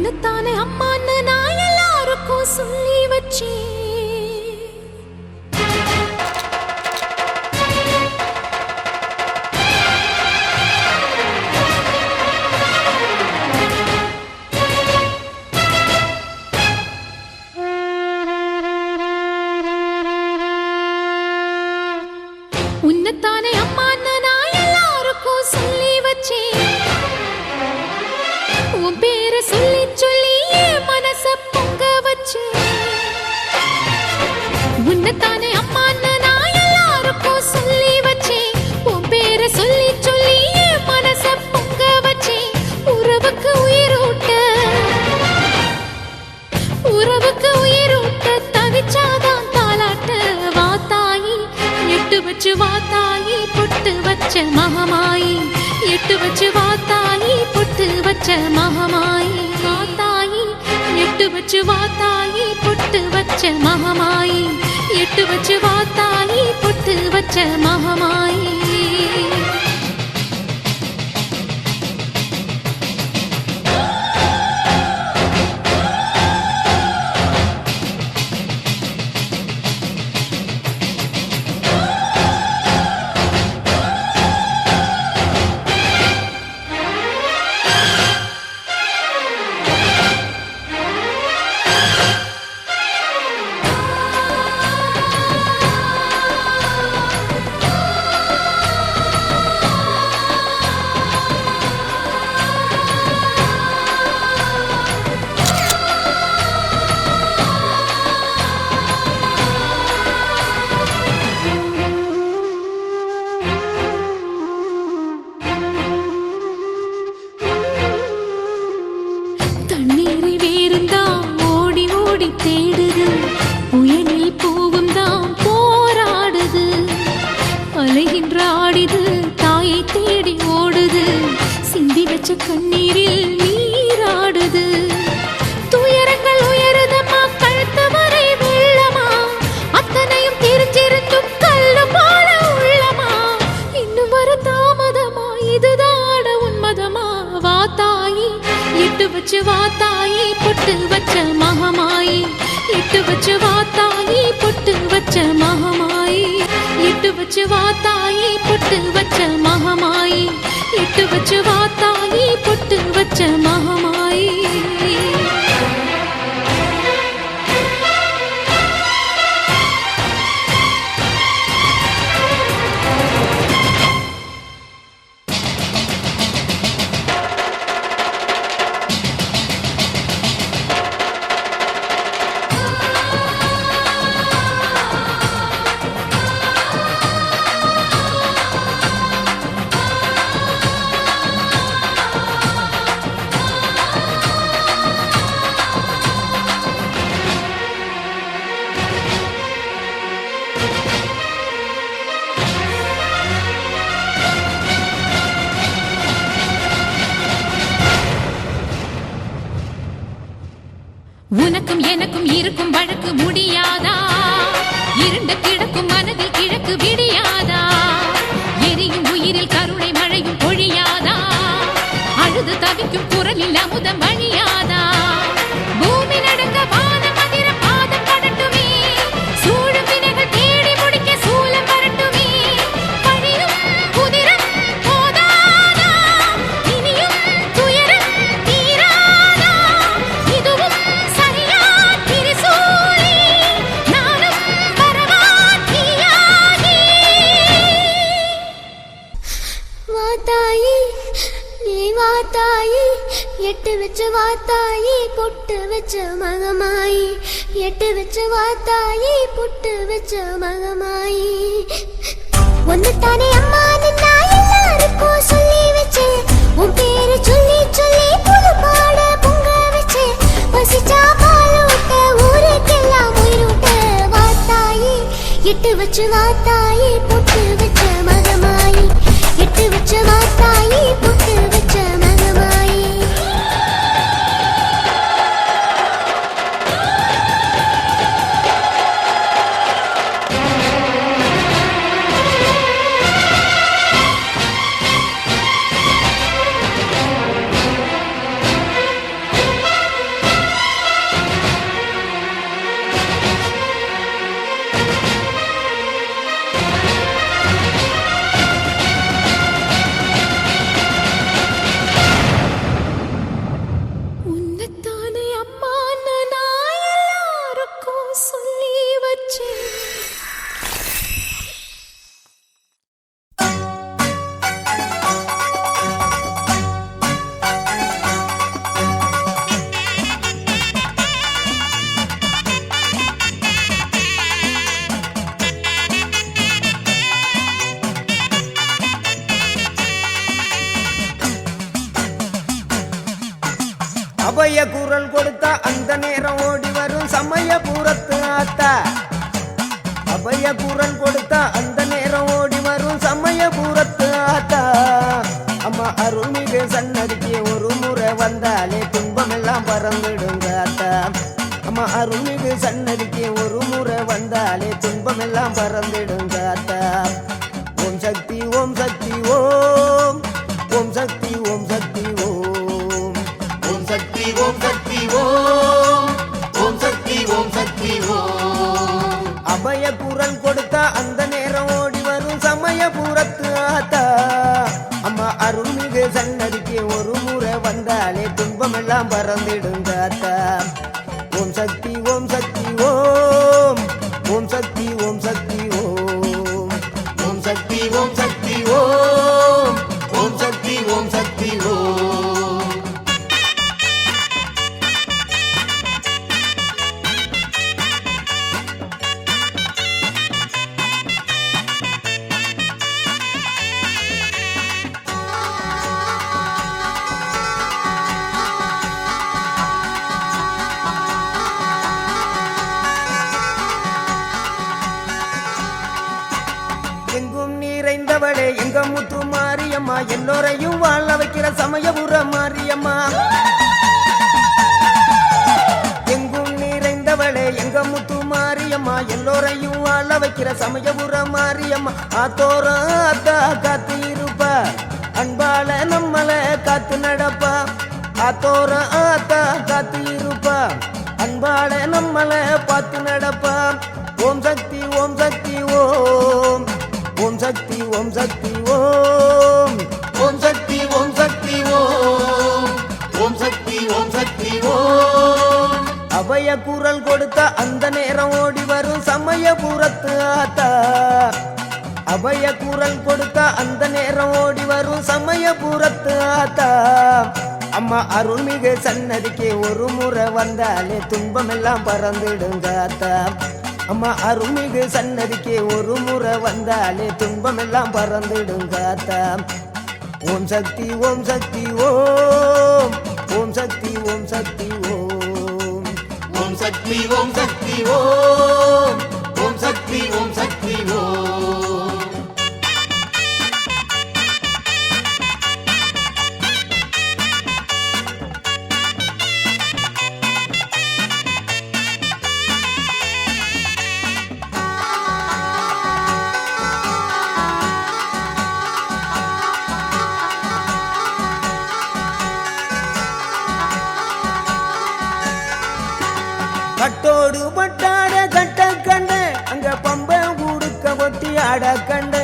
உன்னத்தானே அம்மான்னு நான் எல்லாருக்கும் சொல்லி வச்சேன். உன்னத்தானே அம்மான்னு நான் எல்லாருக்கும் சொல்லி வச்சேன். உன் பேரை சொல்லி சொல்லி என் மனச பொங்க வச்சேன். உன்னத்தானே அம்மான்னு நான் எல்லாருக்கும் சொல்லி வச்சேன். உன் பேரை சொல்லி சொல்லி என் மனச பொங்க வச்சேன். உறவுக்கு உயிரூட்ட தவிச்சாதான் தாலாட்ட வாத்தாயி எட்டு வச்சு வாத்தாயி பொட்டு வச்ச மகமாயி. எட்டு வச்சு வாத்தாயி பொட்டு வச்ச மகமாயி. வாத்தாயி எட்டு வச்சு வாத்தாயி பொட்டு வச்ச மகமாயி. எட்டு வச்சு வாத்தாயி பொட்டு வச்ச மகமாயி. தண்ணீரை வேறுந்தான் ஓடி ஓடி தேடுது. புயலில் பூவும் தான் போராடுது. அலைகின்ற ஆடிது தாயை தேடி ஓடுது. சிந்தி வச்ச கண்ணீரில் நீராடுது. துயரங்கள் உயருதமா கழுத்து வரை வெள்ளமா. அத்தனையும் தெரிஞ்சிருந்தும் கல்லு போல உள்ளமா. இன்னும் வர தாமதமா இதுதாட உன்மதமா. வாத்தாயி எட்டு வச்சு வாத்தாயி பொட்டு வச்ச மகமாயி. எட்டு வச்சு வாத்தாயி பொட்டு வச்ச மகமாயி. எட்டு வச்சு வாத்தாயி பொட்டு வச்ச மகமாயி. எட்டு வச்சு வாத்தாயி பொட்டு வச்ச மகமாயி. உனக்கும் எனக்கும் இருக்கும் வழக்கு முடியாதா? இருண்ட கிடக்கும் மனதில் கிழக்கு விடியாதா? எரியும் உயிரில் கருணை மழையும் பொழியாதா? அழுது தவிக்கும் குரலில் அமுதம் வழியாதா? பூமி நடக்க வானம் அதிர பாதம் படட்டுமே. சூழும் வினைகள் தேடி முடிக்க சூலம் வரட்டுமே. பழியும் குதிரம் போதாதா? இனியும் துயரம் தீராதா? இதுவும் சரியா திரிசூலி? நானும் வரவா தீயாகி? வாத்தாயி நீ வாத்தாயி எட்டு வச்சு வாத்தாயி பொட்டு வச்ச மகமாயி. எட்டு வச்சு வாத்தாயி பொட்டு வச்ச மகமாயி. ஒன்னுத்தானே அம்மா நின்னா எல்லாருக்கும் சொல்லி வச்சேன். உன் பேரு சொல்லி சொல்லி புது பாட பொங்க வச்சேன். பசிச்சா பால் ஊட்ட ஊருக்கெல்லாம் உயிரூட்ட. வாத்தாயி எட்டு வச்சு வாத்தாயி பொட்டு வச்ச மகமாயி. எட்டு வச்சு வாத்தாயி பொட்டு வச்ச மகமாயி. அபய குரல் கொடுத்தா அந்த நேரம் ஓடி வரும் சமயபுரத்து ஆத்தா. அபய குரல் கொடுத்தா அந்த நேரம் ஓடி வரும் சமயபுரத்து ஆத்தா. அம்மா அருள்மிகு சன்னதிக்கு ஒரு முறை வந்தாலே துன்பமெல்லாம் பறந்துடுங்க ஆத்தா. அம்மா அருள்மிகு சன்னதிக்கு ஒரு முறை வந்தாலே துன்பமெல்லாம் பறந்துடுங்க ஆத்தா. ஓம் சக்தி ஓம் சக்தி ஓம் ஓம் சக்தி ஓம் சக்தி ஓம் ஓம் சக்தி ஓம் சக்தி ஓம் ஓம் சக்தி ஓம் சக்தி ஓம். அபய குரல் கொடுத்தா அந்த நேரம் ஓடி வரும் சமயபுரத்து ஆத்தா. அம்மா அருள்மிகு சன்னதிக்கு ஒரு முறை வந்தாலே துன்பமெல்லாம் பறந்துடுங்க ஆத்தா. ஓம் சக்தி ஓம் சக்தி ஓம் ஓம் சக்தி ஓம் சக்தி ஓம் ஓம் சக்தி ஓம் சக்தி ஓம் ஓம் சக்தி ஓம் சக்தி ஓம். எங்கும் நிறைந்தவளே எங்க முத்து மாரியம்மா, எல்லோரையும் வாழ வைக்கிற சமயபுர மாரியம்மா. எங்கும் நிறைந்தவளே எங்க முத்து மாரியம்மா, எல்லோரையும் வாழ வைக்கிற சமயபுர மாரியம்மா. ஆத்தோர ஆத்தா காத்து இருப்பா, அன்பால நம்மள காத்து நடப்பா. ஆத்தோர ஆத்தா காத்து இருப்பா, அன்பால நம்மள பார்த்து நடப்பா. ஓம் சக்தி ஓம் சக்தி ஓம் ஓம் சக்தி ஓம் சக்தி ஓம் ஓம் சக்தி ஓம் சக்தி ஓம் ஓம் சக்தி ஓம் சக்தி ஓம். அபய குரல் கொடுத்த அந்த நேரம் ஓடி வரும் சமயபுரத்து ஆத்தா. அபய குரல் கொடுத்த அந்த நேரம் ஓடி வரும் சமயபுரத்து ஆத்தா. அம்மா அருள்மிகு சன்னதிக்கு ஒரு முறை வந்தாலே துன்பமெல்லாம் பறந்துடுங்க ஆத்தா. அம்மா அருள்மிகு சன்னதிக்கு ஒரு முறை வந்தாலே துன்பமெல்லாம் பறந்துடுங்க ஆத்தா. ஓம் சக்தி ஓம் சக்தி ஓம் ஓம் சக்தி ஓம் சக்தி ஓம் ஓம் சக்தி ஓம் சக்தி ஓம் ஓம் சக்தி ஓம் சக்தி ஓம். கட்டோடு பட்டாட கட்ட கண்டு அங்க பம்ப குடுக்க ஒட்டி ஆட கண்டு.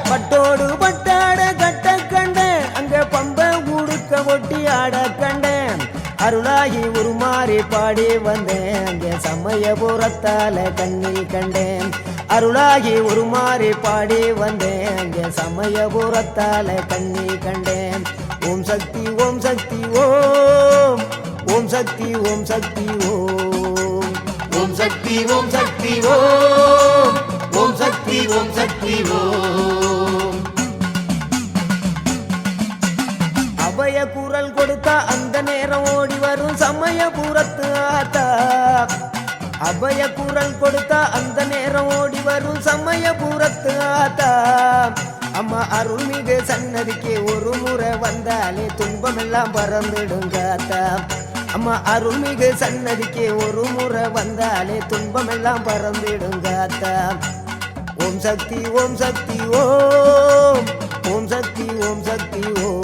பட்டோடு பட்டாட கட்ட கண்டு அங்க பம்ப குடுக்க ஒட்டி ஆட கண்டு. அருளாகி உருமாறி பாடி வந்தேன் அங்கே சமயபுரத்தால கண்ணில் கண்டேன். அருளாகி உருமாறி பாடி வந்தேன் அங்கே சமயபுரத்தால கண்ணில் கண்டேன். ஓம் சக்தி ஓம் சக்தி ஓம் ஓம் சக்தி ஓம் சக்தி ஓம் ஓம் சக்தி ஓம் சக்தி ஓம் ஓம் சக்தி ஓம் சக்தி ஓம். அபய குரல் கொடுத்தா அந்த நேரம் ஓடி வரும் சமயபுரத்து ஆத்தா. அபய குரல் கொடுத்தா அந்த நேரம் ஓடி வரும் சமயபுரத்து ஆத்தா. அம்மா அருள்மிகு சன்னதிக்கு ஒரு முறை வந்தாலே துன்பமெல்லாம் பறந்துடுங்க ஆத்தா. அம்மா அருள்மிகு சன்னதிக்கு ஒரு முறை வந்தாலே துன்பமெல்லாம் பறந்துடுங்க ஆத்தா. ஓம் சக்தி ஓம் சக்தி ஓம் ஓம் சக்தி ஓம் சக்தி ஓம்